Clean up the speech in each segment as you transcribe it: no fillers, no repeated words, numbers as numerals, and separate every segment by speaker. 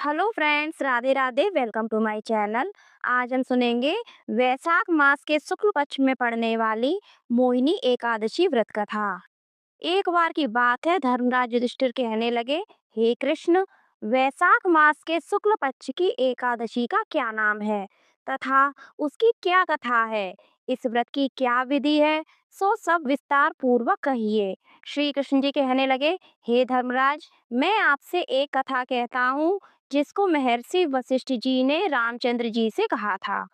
Speaker 1: Hello friends, Radhe Radhe. Welcome to my channel. आज हम सुनेंगे वैशाख मास के शुक्ल पक्ष में पड़ने वाली मोहिनी एकादशी व्रत कथा। एक बार की बात है, धर्मराज युधिष्ठिर कहने लगे, हे कृष्ण, वैशाख मास के शुक्ल पक्ष की एकादशी का क्या नाम है तथा उसकी क्या कथा है? इस व्रत की क्या विधि है? सो सब विस्तार पूर्वक कहिए। श्री कृष्ण जी कहने लगे, हे धर्मराज, मैं आपसे एक कथा कहता हूँ जिसको महर्षि वशिष्ठ जी ने रामचंद्र जी से कहा था।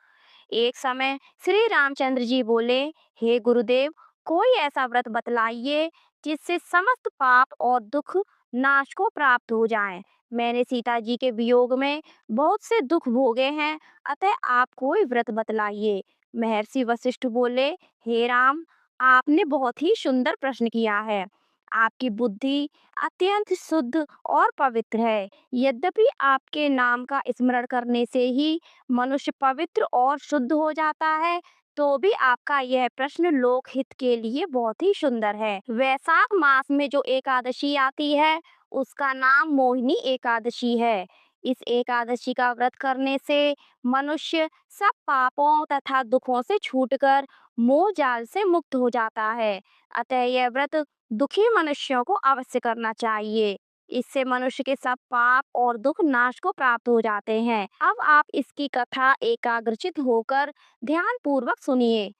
Speaker 1: एक समय श्री रामचंद्र जी बोले, हे गुरुदेव, कोई ऐसा व्रत बतलाइए जिससे समस्त पाप और दुख नाश को प्राप्त हो जाएं। मैंने सीता जी के वियोग में बहुत से दुख भोगे हैं, अतः आप कोई व्रत बतलाइए। महर्षि वशिष्ठ बोले, हे राम, आपने बहुत ही सुंदर प्रश्न किया है। आपकी बुद्धि अत्यंत शुद्ध और पवित्र है। यद्यपि आपके नाम का स्मरण करने से ही मनुष्य पवित्र और शुद्ध हो जाता है, तो भी आपका यह प्रश्न लोकहित के लिए बहुत ही सुंदर है। वैशाख मास में जो एकादशी आती है, उसका नाम मोहिनी एकादशी है। इस एकादशी का व्रत करने से मनुष्य सब पापों तथा दुखों से छूटकर मोह जाल से मुक्त हो जाता है। अतः यह व्रत दुखी मनुष्यों को अवश्य करना चाहिए। इससे मनुष्य के सब पाप और दुख नाश को प्राप्त हो जाते हैं। अब आप इसकी कथा एकाग्रचित होकर ध्यान पूर्वक सुनिए।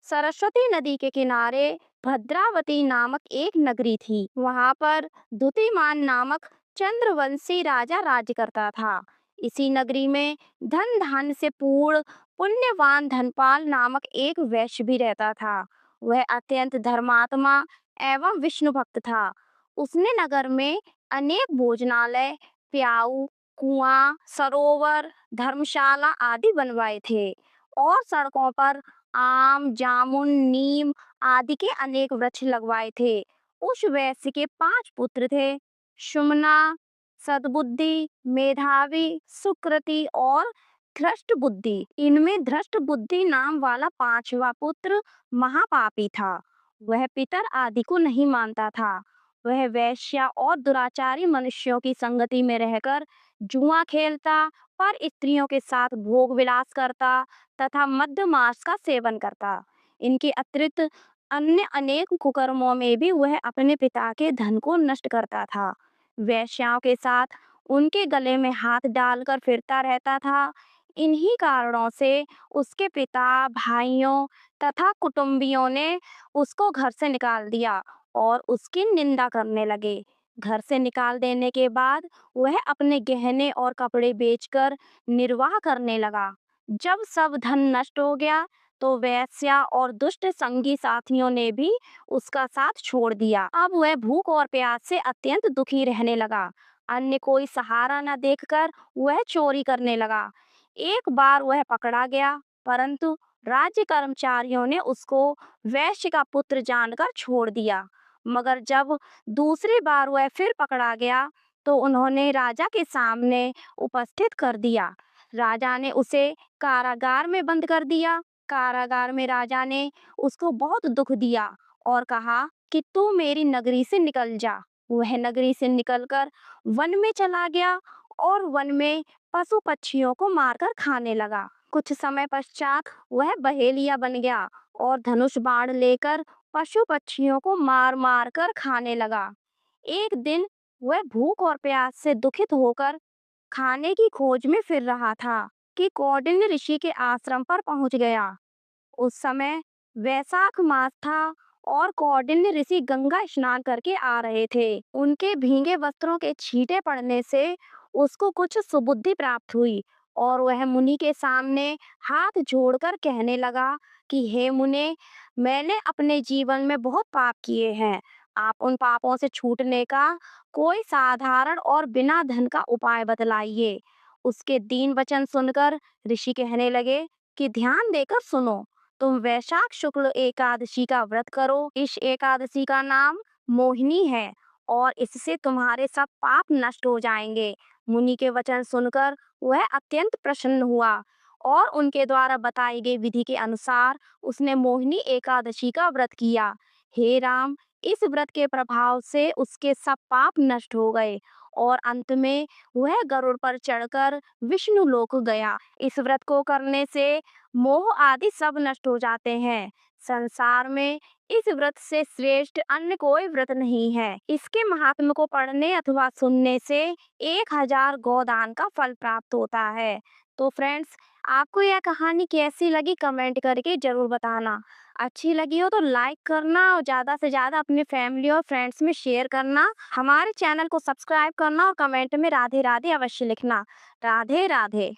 Speaker 1: सरस्वती नदी के किनारे भद्रावती नामक एक नगरी थी। वहां पर दुतिमान नामक चंद्रवंशी राजा राज्य करता था। इसी नगरी में धन धान्य से पूर्ण पुण्यवान धनपाल नामक एक वैश्य भी रहता था। वह अत्यंत धर्मात्मा एवं विष्णु भक्त था। उसने नगर में अनेक भोजनालय, प्याऊ, कुआं, सरोवर, धर्मशाला आदि बनवाए थे और सड़कों पर आम, जामुन, नीम आदि के अनेक वृक्ष लगवाए थे। उस वैश्य के 5 पुत्र थे, सुमना, सद्बुद्धि, मेधावी, सुकृति और धृष्ट बुद्धि। इनमें धृष्ट बुद्धि नाम वाला 5वां पुत्र महापापी था। वह पितर आदि को नहीं मानता था। वह वेश्या और दुराचारी मनुष्यों की संगति में रहकर जुआ खेलता, पर स्त्रियों के साथ भोग विलास करता तथा मद्य मांस का सेवन करता। इनके अतिरिक्त अन्य अनेक कुकर्मों में भी वह अपने पिता के धन को नष्ट करता था। वेश्याओं के साथ उनके गले में हाथ डालकर फिरता रहता था। इन्हीं कारणों से उसके पिता, भाइयों तथा कुटुंबियों ने उसको घर से निकाल दिया और उसकी निंदा करने लगे। घर से निकाल देने के बाद वह अपने गहने और कपड़े बेचकर निर्वाह करने लगा। जब सब धन नष्ट हो गया, तो वेश्या और दुष्ट संगी साथियों ने भी उसका साथ छोड़ दिया। अब वह भूख और प्यास से अत्यंत दुखी रहने लगा। अन्य कोई सहारा न देखकर वह चोरी करने लगा। एक बार वह पकड़ा गया, परंतु राज्य कर्मचारियों ने उसको वैश्य का पुत्र जानकर छोड़ दिया। मगर जब दूसरी बार वह फिर पकड़ा गया, तो उन्होंने राजा के सामने उपस्थित कर दिया। राजा ने उसे कारागार में बंद कर दिया। कारागार में राजा ने उसको बहुत दुख दिया और कहा कि तू मेरी नगरी से निकल जा। वह नगरी से निकलकर वन में चला गया और वन में पशु पक्षियों को मारकर खाने लगा। कुछ समय पश्चात वह बहेलिया बन गया और धनुष बाण लेकर पशु पक्षियों को मार मार कर खाने लगा। एक दिन वह भूख और प्यास से दुखित होकर खाने की खोज में फिर रहा था कि कौंडिन्य ऋषि के आश्रम पर पहुंच गया। उस समय वैशाख मास था और कौंडिन्य ऋषि गंगा स्नान करके आ रहे थे। उनके भीगे वस्त्रों के छींटे पड़ने से उसको कुछ सुबुद्धि प्राप्त हुई और वह मुनि के सामने हाथ जोड़कर कहने लगा कि हे मुने, मैंने अपने जीवन में बहुत पाप किए हैं। आप उन पापों से छूटने का कोई साधारण और बिना धन का उपाय बतलाइए। उसके दीन वचन सुनकर ऋषि कहने लगे कि ध्यान देकर सुनो। तुम वैशाख शुक्ल एकादशी का व्रत करो। इस एकादशी का नाम मोहिनी है और इससे तुम्हारे सब पाप नष्ट हो जाएंगे। मुनि के वचन सुनकर वह अत्यंत प्रसन्न हुआ और उनके द्वारा बताई गई विधि के अनुसार उसने मोहिनी एकादशी का व्रत किया। हे राम, इस व्रत के प्रभाव से उसके सब पाप नष्ट हो गए और अंत में वह गरुड़ पर चढ़कर विष्णु लोक गया। इस व्रत को करने से मोह आदि सब नष्ट हो जाते हैं। संसार में इस व्रत से श्रेष्ठ अन्य कोई व्रत नहीं है। इसके महात्म्य को पढ़ने अथवा सुनने से 1000 गोदान का फल प्राप्त होता है। तो फ्रेंड्स, आपको यह कहानी कैसी लगी कमेंट करके जरूर बताना। अच्छी लगी हो तो लाइक करना और ज़्यादा से ज़्यादा अपने फैमिली और फ्रेंड्स में शेयर करना। हमारे चैनल को सब्सक्राइब करना और कमेंट में राधे राधे अवश्य लिखना। राधे राधे।